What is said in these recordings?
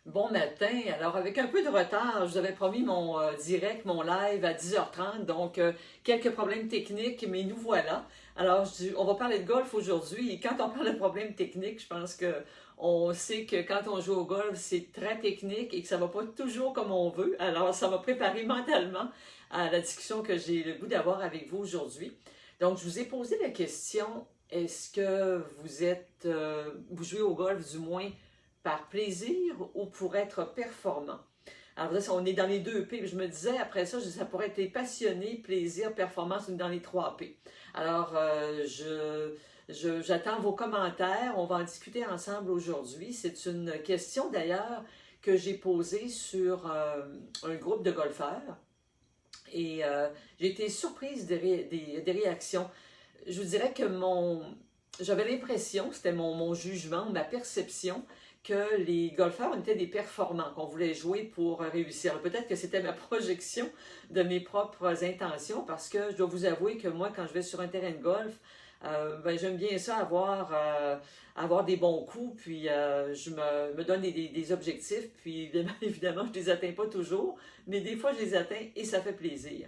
Bon matin. Alors, avec un peu de retard, je vous avais promis mon direct, mon live à 10h30, donc quelques problèmes techniques, mais nous voilà. Alors, on va parler de golf aujourd'hui, et quand on parle de problèmes techniques, je pense que on sait que quand on joue au golf, c'est très technique et que ça va pas toujours comme on veut. Alors, ça m'a préparé mentalement à la discussion que j'ai le goût d'avoir avec vous aujourd'hui. Donc, je vous ai posé la question, est-ce que vous jouez au golf du moins par plaisir ou pour être performant? Alors là, on est dans les deux P. Je me disais, après ça, ça pourrait être les passionnés, plaisir, performance, dans les trois P. Alors, j'attends vos commentaires. On va en discuter ensemble aujourd'hui. C'est une question d'ailleurs que j'ai posée sur un groupe de golfeurs. Et j'ai été surprise des réactions. Je vous dirais que j'avais l'impression, c'était mon jugement, ma perception, que les golfeurs étaient des performants, qu'on voulait jouer pour réussir. Peut-être que c'était ma projection de mes propres intentions, parce que je dois vous avouer que moi, quand je vais sur un terrain de golf, j'aime bien ça, avoir des bons coups, puis je me donne des objectifs, puis évidemment, je ne les atteins pas toujours, mais des fois, je les atteins et ça fait plaisir.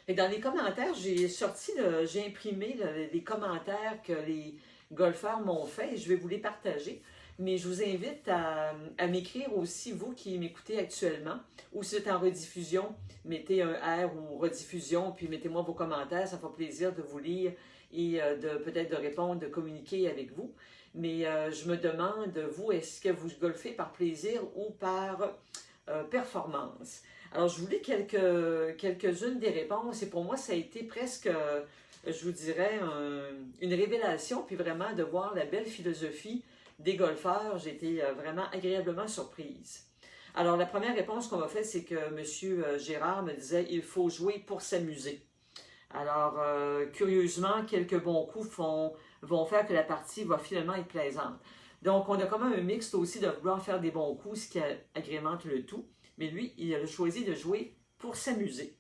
Et dans les commentaires, j'ai imprimé les commentaires que les golfeurs m'ont fait et je vais vous les partager. Mais je vous invite à m'écrire aussi, vous qui m'écoutez actuellement, ou si c'est en rediffusion, mettez un R ou rediffusion, puis mettez-moi vos commentaires, ça me fera plaisir de vous lire et peut-être de répondre, de communiquer avec vous. Mais je me demande, vous, est-ce que vous golfez par plaisir ou par performance? Alors, je vous lis quelques-unes des réponses et pour moi, ça a été presque, je vous dirais, une révélation, puis vraiment de voir la belle philosophie des golfeurs. J'ai été vraiment agréablement surprise. Alors, la première réponse qu'on m'a faite, c'est que M. Gérard me disait « Il faut jouer pour s'amuser ». Alors, curieusement, quelques bons coups vont faire que la partie va finalement être plaisante. Donc, on a quand même un mixte aussi de vouloir faire des bons coups, ce qui agrémente le tout. Mais lui, il a choisi de jouer pour s'amuser.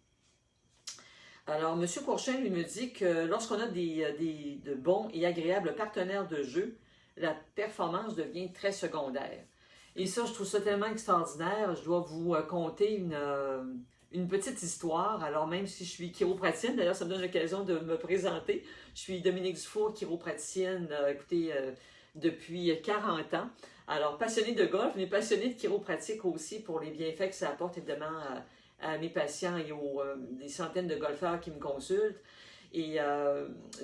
Alors, M. Courchain, lui, me dit que lorsqu'on a de bons et agréables partenaires de jeu, la performance devient très secondaire. Et ça, je trouve ça tellement extraordinaire. Je dois vous conter une petite histoire. Alors, même si je suis chiropraticienne, d'ailleurs, ça me donne l'occasion de me présenter. Je suis Dominique Dufour, chiropraticienne, depuis 40 ans. Alors, passionnée de golf, mais passionnée de chiropratique aussi pour les bienfaits que ça apporte évidemment à mes patients et aux des centaines de golfeurs qui me consultent. Et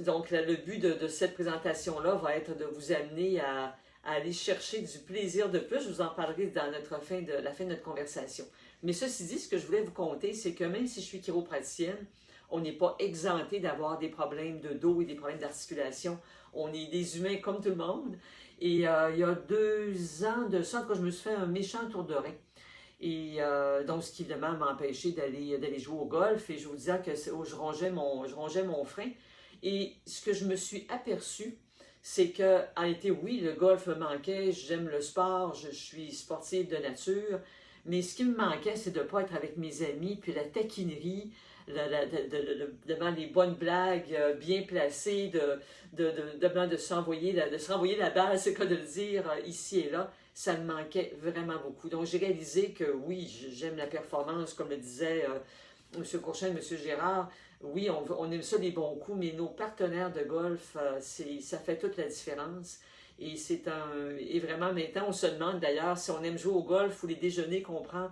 donc, le but de cette présentation-là va être de vous amener à aller chercher du plaisir de plus. Je vous en parlerai dans la fin de notre conversation. Mais ceci dit, ce que je voulais vous conter, c'est que même si je suis chiropraticienne, on n'est pas exempté d'avoir des problèmes de dos et des problèmes d'articulation. On est des humains comme tout le monde. Et il y a 2 ans de ça, je me suis fait un méchant tour de rein. Et donc, ce qui évidemment m'a empêché d'aller jouer au golf. Et je vous disais que je rongeais mon frein. Et ce que je me suis aperçu, c'est que, en été, oui, le golf me manquait. J'aime le sport, je suis sportive de nature. Mais ce qui me manquait, c'est de ne pas être avec mes amis, puis la taquinerie, devant les bonnes blagues bien placées, de se renvoyer la balle, c'est quoi de le dire, ici et là. Ça me manquait vraiment beaucoup. Donc, j'ai réalisé que oui, j'aime la performance, comme le disait M. Courchain, M. Gérard. Oui, on aime ça des bons coups, mais nos partenaires de golf, ça fait toute la différence. Et vraiment, maintenant, on se demande d'ailleurs si on aime jouer au golf ou les déjeuners qu'on prend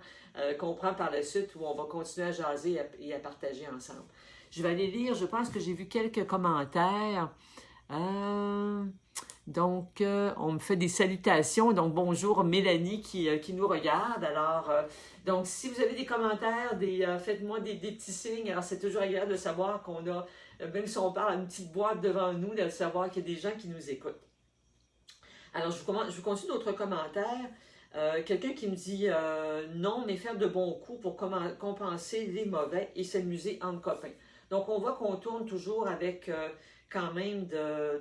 par la suite, où on va continuer à jaser et à partager ensemble. Je vais aller lire, je pense que j'ai vu quelques commentaires. Donc, on me fait des salutations. Donc, bonjour Mélanie qui nous regarde. Alors, donc, si vous avez des commentaires, faites-moi des petits signes. Alors, c'est toujours agréable de savoir qu'on a, même si on parle à une petite boîte devant nous, de savoir qu'il y a des gens qui nous écoutent. Alors, je vous continue d'autres commentaires. Quelqu'un qui me dit non, mais faire de bons coups pour compenser les mauvais et s'amuser entre copains. Donc, on voit qu'on tourne toujours avec quand même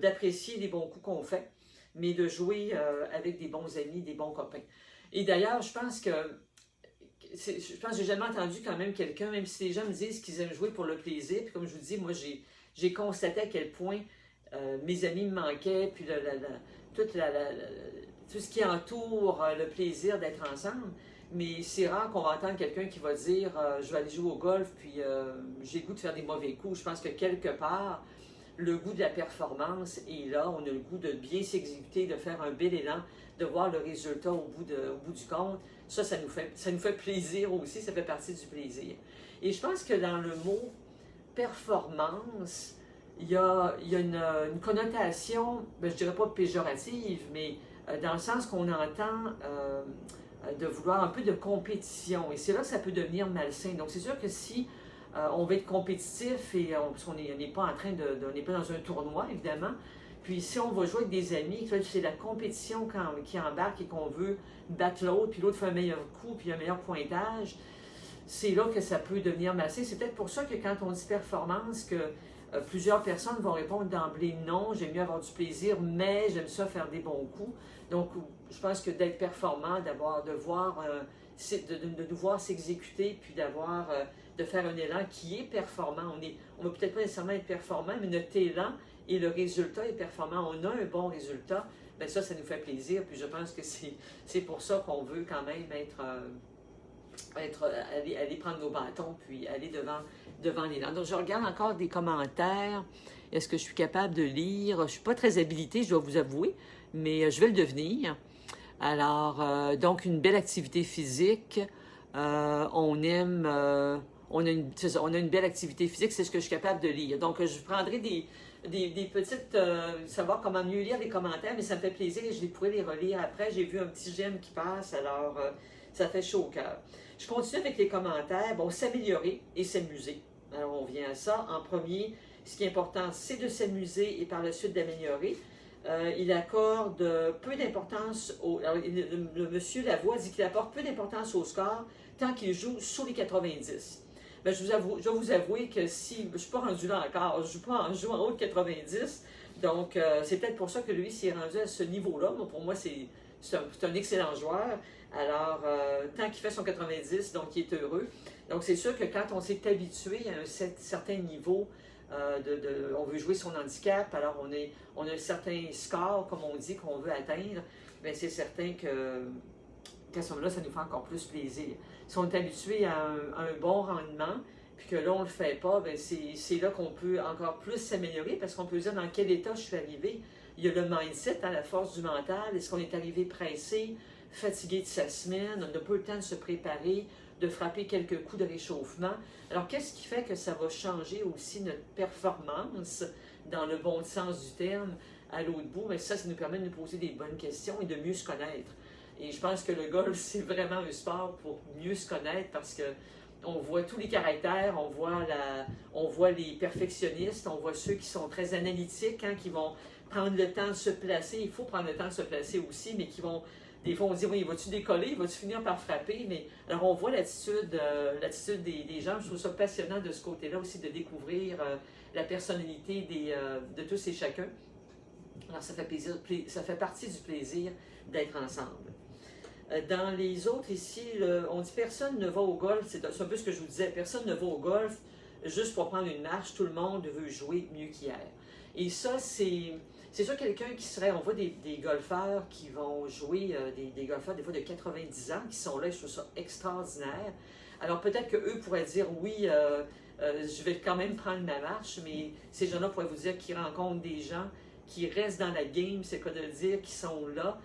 d'apprécier les bons coups qu'on fait, mais de jouer avec des bons amis, des bons copains. Et d'ailleurs, je pense que j'ai jamais entendu quand même quelqu'un, même si les gens me disent qu'ils aiment jouer pour le plaisir, puis comme je vous dis, moi, j'ai constaté à quel point mes amis me manquaient, puis tout ce qui entoure le plaisir d'être ensemble. Mais c'est rare qu'on va entendre quelqu'un qui va dire je vais aller jouer au golf, puis j'ai le goût de faire des mauvais coups. Je pense que quelque part, le goût de la performance est là. On a le goût de bien s'exécuter, de faire un bel élan, de voir le résultat au bout du compte. Ça nous fait plaisir aussi, ça fait partie du plaisir. Et je pense que dans le mot performance, il y a une connotation, ben, je dirais pas péjorative, mais dans le sens qu'on entend de vouloir un peu de compétition. Et c'est là que ça peut devenir malsain. Donc c'est sûr que si on veut être compétitif, parce qu'on n'est pas en train on n'est pas dans un tournoi, évidemment, puis si on va jouer avec des amis, c'est la compétition qui embarque et qu'on veut battre l'autre, puis l'autre fait un meilleur coup, puis un meilleur pointage, c'est là que ça peut devenir malsain. C'est peut-être pour ça que quand on dit performance, que plusieurs personnes vont répondre d'emblée non, j'aime mieux avoir du plaisir, mais j'aime ça faire des bons coups. Donc, je pense que d'être performant, de devoir s'exécuter, puis de faire un élan qui est performant. On ne va peut-être pas nécessairement être performant, mais notre élan et le résultat est performant. On a un bon résultat, bien ça nous fait plaisir. Puis je pense que c'est pour ça qu'on veut quand même aller prendre nos bâtons, puis aller devant l'élan. Donc, je regarde encore des commentaires. Est-ce que je suis capable de lire? Je ne suis pas très habilitée, je dois vous avouer, mais je vais le devenir. Alors, donc, une belle activité physique. On a une belle activité physique, c'est ce que je suis capable de lire. Donc, je prendrai des petites... savoir comment mieux lire les commentaires, mais ça me fait plaisir et je pourrais les relire après. J'ai vu un petit j'aime qui passe, alors ça fait chaud au cœur. Je continue avec les commentaires. Bon, s'améliorer et s'amuser. Alors, on vient à ça. En premier, ce qui est important, c'est de s'amuser et par la suite d'améliorer. Il accorde peu d'importance le monsieur Lavoie dit qu'il apporte peu d'importance au score tant qu'il joue sous les 90. Ben, je dois vous avouer que si je ne suis pas rendu là encore, je ne joue en haut de 90, donc c'est peut-être pour ça que lui s'est rendu à ce niveau-là. Mais pour moi, c'est un excellent joueur. Alors, tant qu'il fait son 90, donc il est heureux. Donc, c'est sûr que quand on s'est habitué à un certain niveau, on veut jouer son handicap, alors on a un certain score, comme on dit, qu'on veut atteindre, bien c'est certain qu'à ce moment-là, ça nous fait encore plus plaisir. Si on est habitué à un bon rendement, puis que là, on ne le fait pas, bien c'est là qu'on peut encore plus s'améliorer, parce qu'on peut dire dans quel état je suis arrivé. Il y a le mindset, la force du mental. Est-ce qu'on est arrivé pressé, fatigué de sa semaine, on n'a pas eu le temps de se préparer, de frapper quelques coups de réchauffement. Alors, qu'est-ce qui fait que ça va changer aussi notre performance dans le bon sens du terme à l'autre bout? Mais ça nous permet de nous poser des bonnes questions et de mieux se connaître. Et je pense que le golf, c'est vraiment un sport pour mieux se connaître parce que on voit tous les caractères, on voit les perfectionnistes, on voit ceux qui sont très analytiques, qui vont prendre le temps de se placer. Il faut prendre le temps de se placer aussi, mais qui vont... Des fois, on dit, oui, vas-tu décoller, vas-tu finir par frapper? Mais alors, on voit l'attitude des gens. Je trouve ça passionnant de ce côté-là aussi, de découvrir la personnalité de tous et chacun. Alors, ça fait partie du plaisir d'être ensemble. Dans les autres ici, on dit personne ne va au golf. C'est un peu ce que je vous disais. Personne ne va au golf juste pour prendre une marche. Tout le monde veut jouer mieux qu'hier. Et ça, c'est sûr quelqu'un qui serait... On voit des golfeurs qui vont jouer, des golfeurs des fois de 90 ans qui sont là, je trouve ça extraordinaire. Alors peut-être qu'eux pourraient dire oui, je vais quand même prendre ma marche, mais ces gens-là pourraient vous dire qu'ils rencontrent des gens qui restent dans la game, c'est quoi de le dire, qui sont là,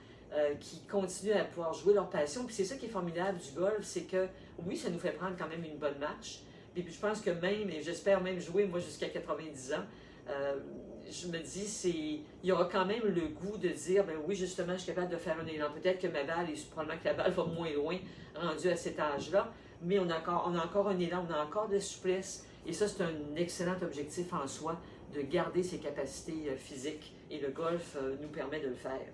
qui continuent à pouvoir jouer leur passion. Puis c'est ça qui est formidable du golf, c'est que oui, ça nous fait prendre quand même une bonne marche. Et puis je pense que même, et j'espère même jouer moi jusqu'à 90 ans, je me dis, il y aura quand même le goût de dire, ben oui, justement, je suis capable de faire un élan. Peut-être que ma balle, probablement que la balle va moins loin, rendue à cet âge-là, mais on a encore un élan, on a encore de souplesse. Et ça, c'est un excellent objectif en soi, de garder ses capacités physiques. Et le golf nous permet de le faire.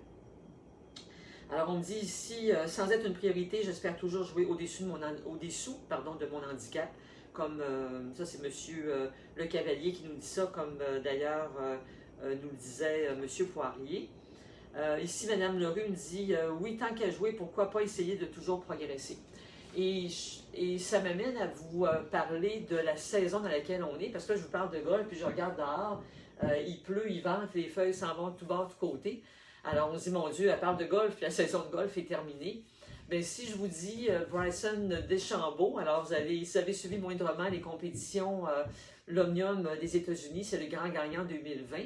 Alors, on me dit ici, sans être une priorité, j'espère toujours jouer au-dessous de mon handicap. Comme ça, c'est M. Le Cavalier qui nous dit ça, comme d'ailleurs nous le disait M. Poirier. Ici, Mme Leroux me dit oui, tant qu'à jouer, pourquoi pas essayer de toujours progresser. Et ça m'amène à vous parler de la saison dans laquelle on est, parce que là, je vous parle de golf, puis je regarde dehors, il pleut, il vente, les feuilles s'en vont de tout bord, de tous côtés. Alors, on se dit, mon Dieu, elle parle de golf, puis la saison de golf est terminée. Bien, si je vous dis Bryson DeChambeau, alors vous avez suivi moindrement les compétitions l'Omnium des États-Unis, c'est le grand gagnant 2020.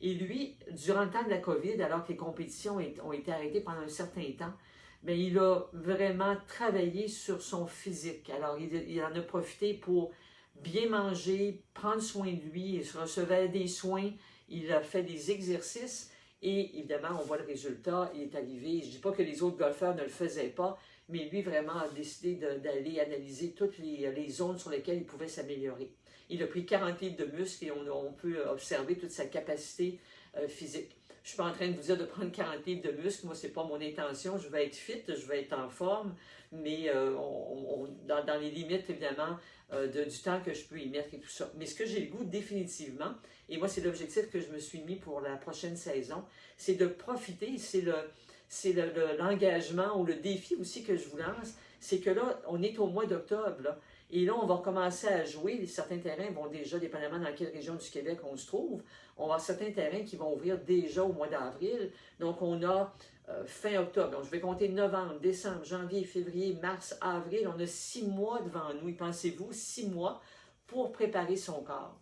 Et lui, durant le temps de la COVID, alors que les compétitions ont été arrêtées pendant un certain temps, bien, il a vraiment travaillé sur son physique. Alors, il en a profité pour bien manger, prendre soin de lui, il recevait des soins, il a fait des exercices. Et évidemment, on voit le résultat, il est arrivé. Je ne dis pas que les autres golfeurs ne le faisaient pas, mais lui vraiment a décidé d'aller analyser toutes les zones sur lesquelles il pouvait s'améliorer. Il a pris 40 livres de muscles et on peut observer toute sa capacité physique. Je ne suis pas en train de vous dire de prendre 40 livres de muscles, moi, ce n'est pas mon intention. Je vais être fit, je vais être en forme, mais dans les limites, évidemment, du temps que je peux y mettre et tout ça. Mais ce que j'ai le goût définitivement, et moi, c'est l'objectif que je me suis mis pour la prochaine saison, c'est de profiter, c'est l'engagement ou le défi aussi que je vous lance, c'est que là, on est au mois d'octobre, et là, on va commencer à jouer. Certains terrains vont déjà, dépendamment dans quelle région du Québec on se trouve, on va avoir certains terrains qui vont ouvrir déjà au mois d'avril. Donc, on a fin octobre. Donc, je vais compter novembre, décembre, janvier, février, mars, avril. On a 6 mois devant nous. Et pensez-vous, 6 mois pour préparer son corps.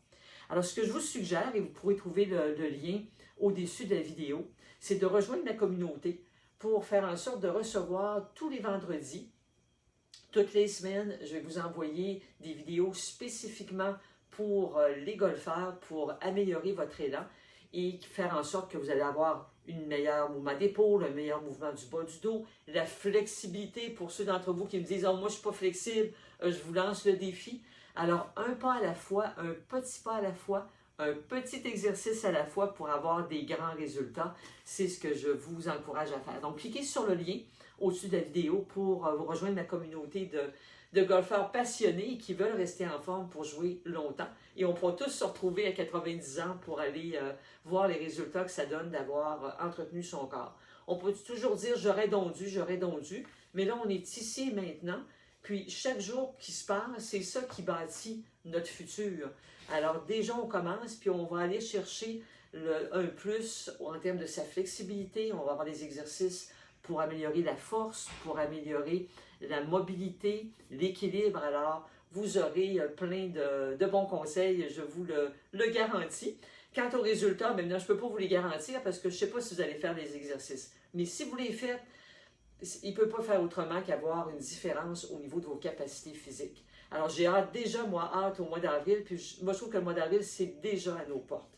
Alors, ce que je vous suggère, et vous pourrez trouver le lien au-dessus de la vidéo, c'est de rejoindre ma communauté pour faire en sorte de recevoir tous les vendredis, toutes les semaines, je vais vous envoyer des vidéos spécifiquement pour les golfeurs, pour améliorer votre élan et faire en sorte que vous allez avoir un meilleur mouvement d'épaule, un meilleur mouvement du bas du dos, la flexibilité pour ceux d'entre vous qui me disent « Oh, moi, je ne suis pas flexible, je vous lance le défi. » Alors, un pas à la fois, un petit pas à la fois, un petit exercice à la fois pour avoir des grands résultats, c'est ce que je vous encourage à faire. Donc, cliquez sur le lien au-dessus de la vidéo pour vous rejoindre ma communauté de golfeurs passionnés qui veulent rester en forme pour jouer longtemps. Et on pourra tous se retrouver à 90 ans pour aller voir les résultats que ça donne d'avoir entretenu son corps. On peut toujours dire « j'aurais donc dû », mais là, on est ici et maintenant. Puis, chaque jour qui se passe, c'est ça qui bâtit notre futur. Alors, déjà, on commence, puis on va aller chercher un plus en termes de sa flexibilité. On va avoir des exercices pour améliorer la force, pour améliorer la mobilité, l'équilibre. Alors, vous aurez plein de bons conseils, je vous le garantis. Quant aux résultats, maintenant, je ne peux pas vous les garantir parce que je ne sais pas si vous allez faire les exercices. Mais si vous les faites, il ne peut pas faire autrement qu'avoir une différence au niveau de vos capacités physiques. Alors, j'ai déjà, hâte au mois d'avril, puis moi, je trouve que le mois d'avril, c'est déjà à nos portes.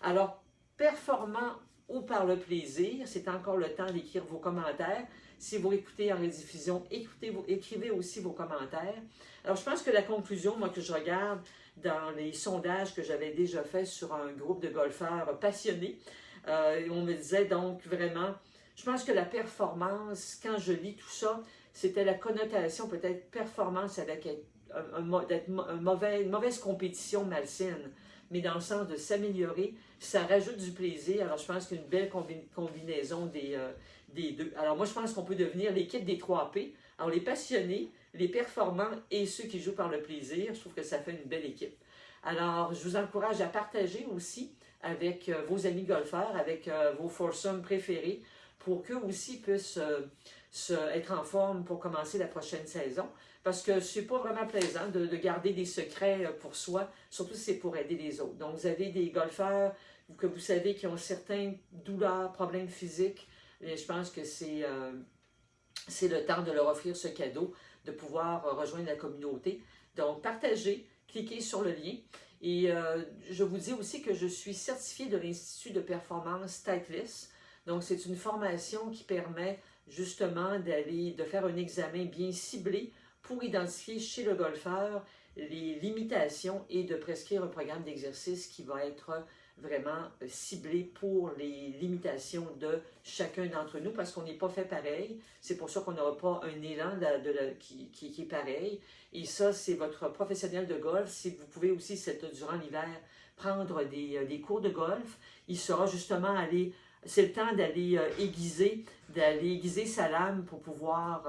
Alors, performant ou par le plaisir, c'est encore le temps d'écrire vos commentaires. Si vous écoutez en rediffusion, écrivez aussi vos commentaires. Alors, je pense que la conclusion, moi, que je regarde dans les sondages que j'avais déjà faits sur un groupe de golfeurs passionnés, on me disait donc vraiment, je pense que la performance, quand je lis tout ça, c'était la connotation peut-être performance avec une mauvaise compétition malsaine, mais dans le sens de s'améliorer, ça rajoute du plaisir. Alors, je pense qu'une belle combinaison des deux. Alors, moi, je pense qu'on peut devenir l'équipe des 3P. Alors, les passionnés, les performants et ceux qui jouent par le plaisir, je trouve que ça fait une belle équipe. Alors, je vous encourage à partager aussi avec vos amis golfeurs, avec vos foursomes préférés, pour qu'eux aussi puissent être en forme pour commencer la prochaine saison. Parce que c'est pas vraiment plaisant de garder des secrets pour soi, surtout si c'est pour aider les autres. Donc, vous avez des golfeurs que vous savez qui ont certaines douleurs, problèmes physiques, et je pense que c'est le temps de leur offrir ce cadeau, de pouvoir rejoindre la communauté. Donc, partagez, cliquez sur le lien. Et je vous dis aussi que je suis certifiée de l'Institut de performance Titleist. Donc, c'est une formation qui permet justement de faire un examen bien ciblé pour identifier chez le golfeur les limitations et de prescrire un programme d'exercice qui va être vraiment ciblé pour les limitations de chacun d'entre nous parce qu'on n'est pas fait pareil. C'est pour ça qu'on n'aura pas un élan qui est pareil. Et ça, c'est votre professionnel de golf. Si vous pouvez aussi, durant l'hiver, prendre des cours de golf, il saura justement aller c'est le temps d'aller aiguiser sa lame pour pouvoir,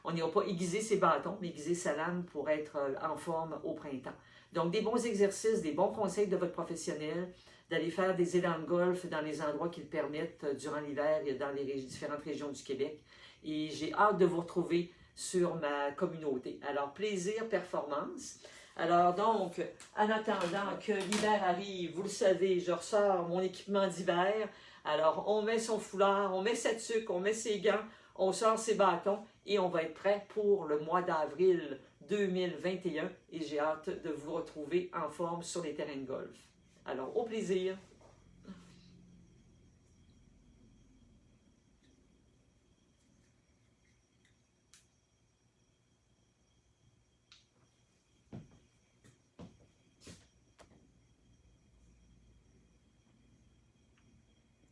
on n'ira pas aiguiser ses bâtons, mais aiguiser sa lame pour être en forme au printemps. Donc, des bons exercices, des bons conseils de votre professionnel, d'aller faire des élans de golf dans les endroits qui le permettent durant l'hiver et dans les différentes régions du Québec. Et j'ai hâte de vous retrouver sur ma communauté. Alors, plaisir, performance. Alors donc, en attendant que l'hiver arrive, vous le savez, je ressors mon équipement d'hiver. Alors, on met son foulard, on met sa tuque, on met ses gants, on sort ses bâtons et on va être prêt pour le mois d'avril 2021. Et j'ai hâte de vous retrouver en forme sur les terrains de golf. Alors, au plaisir!